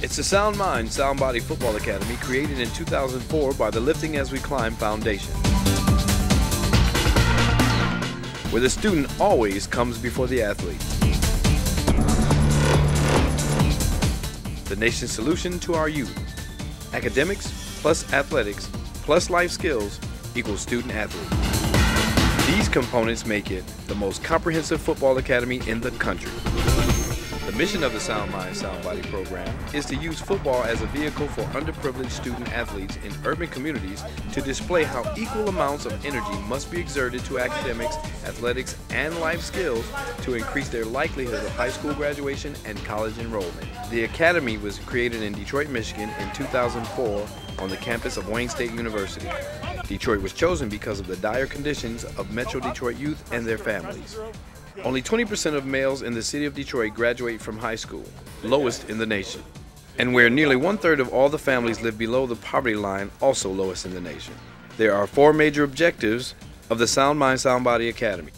It's the Sound Mind, Sound Body Football Academy created in 2004 by the Lifting As We Climb Foundation, where the student always comes before the athlete. The nation's solution to our youth. Academics plus athletics plus life skills equals student athlete. These components make it the most comprehensive football academy in the country. The mission of the Sound Mind, Sound Body program is to use football as a vehicle for underprivileged student athletes in urban communities to display how equal amounts of energy must be exerted to academics, athletics, and life skills to increase their likelihood of high school graduation and college enrollment. The academy was created in Detroit, Michigan in 2004 on the campus of Wayne State University. Detroit was chosen because of the dire conditions of Metro Detroit youth and their families. Only 20% of males in the city of Detroit graduate from high school, lowest in the nation. And where nearly 1/3 of all the families live below the poverty line, also lowest in the nation. There are 4 major objectives of the Sound Mind, Sound Body Academy.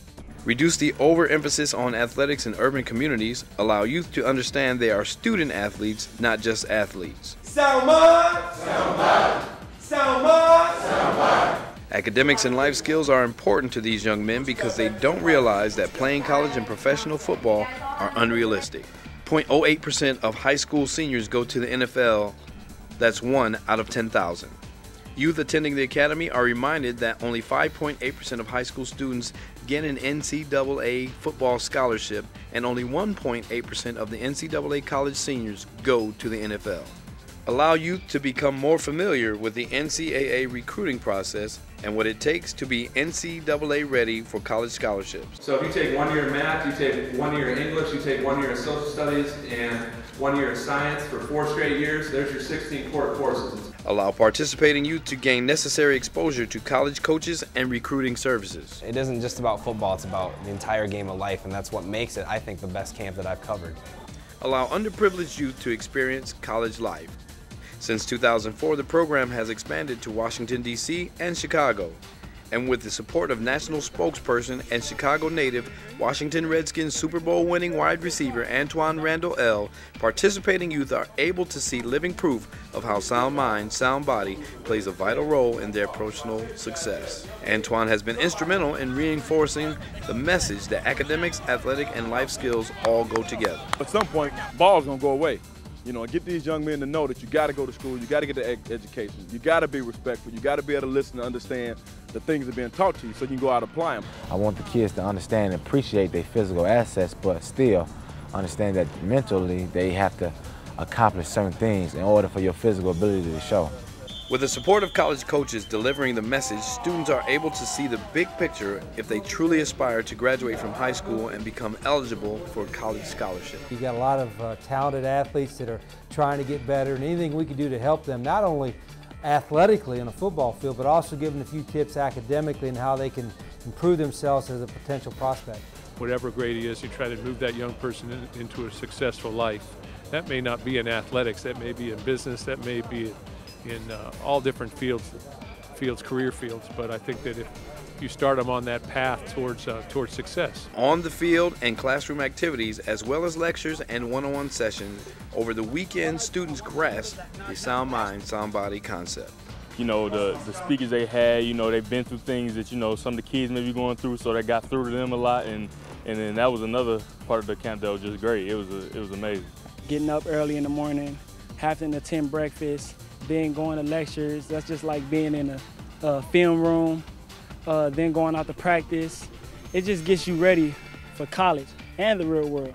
Reduce the overemphasis on athletics in urban communities, allow youth to understand they are student athletes, not just athletes. Sound Mind! Sound Body! Sound Mind! Sound Body! Academics and life skills are important to these young men because they don't realize that playing college and professional football are unrealistic. 0.08% of high school seniors go to the NFL. That's 1 out of 10,000. Youth attending the academy are reminded that only 5.8% of high school students get an NCAA football scholarship, and only 1.8% of the NCAA college seniors go to the NFL. Allow youth to become more familiar with the NCAA recruiting process and what it takes to be NCAA ready for college scholarships. So if you take 1 year in math, you take 1 year in English, you take 1 year in social studies, and 1 year in science for 4 straight years, there's your 16 core courses. Allow participating youth to gain necessary exposure to college coaches and recruiting services. It isn't just about football, it's about the entire game of life, and that's what makes it, I think, the best camp that I've covered. Allow underprivileged youth to experience college life. Since 2004, the program has expanded to Washington, D.C. and Chicago. And with the support of national spokesperson and Chicago native Washington Redskins Super Bowl winning wide receiver Antoine Randall L., participating youth are able to see living proof of how Sound Mind, Sound Body plays a vital role in their personal success. Antoine has been instrumental in reinforcing the message that academics, athletic, and life skills all go together. At some point, ball's gonna go away. You know, get these young men to know that you got to go to school, you got to get the education, you got to be respectful, you got to be able to listen and understand the things that are being taught to you so you can go out and apply them. I want the kids to understand and appreciate their physical assets, but still understand that mentally they have to accomplish certain things in order for your physical ability to show. With the support of college coaches delivering the message, students are able to see the big picture if they truly aspire to graduate from high school and become eligible for college scholarship. You've got a lot of talented athletes that are trying to get better, and anything we can do to help them, not only athletically on a football field, but also give them a few tips academically and how they can improve themselves as a potential prospect. Whatever grade he is, you try to move that young person into a successful life. That may not be in athletics, that may be in business, that may be in all different fields, career fields, but I think that if you start them on that path towards success. On the field and classroom activities, as well as lectures and one-on-one sessions, over the weekend students grasp the Sound Mind, Sound Body concept. You know, the speakers they had, you know, they've been through things that, you know, some of the kids may be going through, so they got through to them a lot, and then that was another part of the camp that was just great. It was amazing. Getting up early in the morning, having to attend breakfast, then going to lectures, that's just like being in a film room, then going out to practice. It just gets you ready for college and the real world.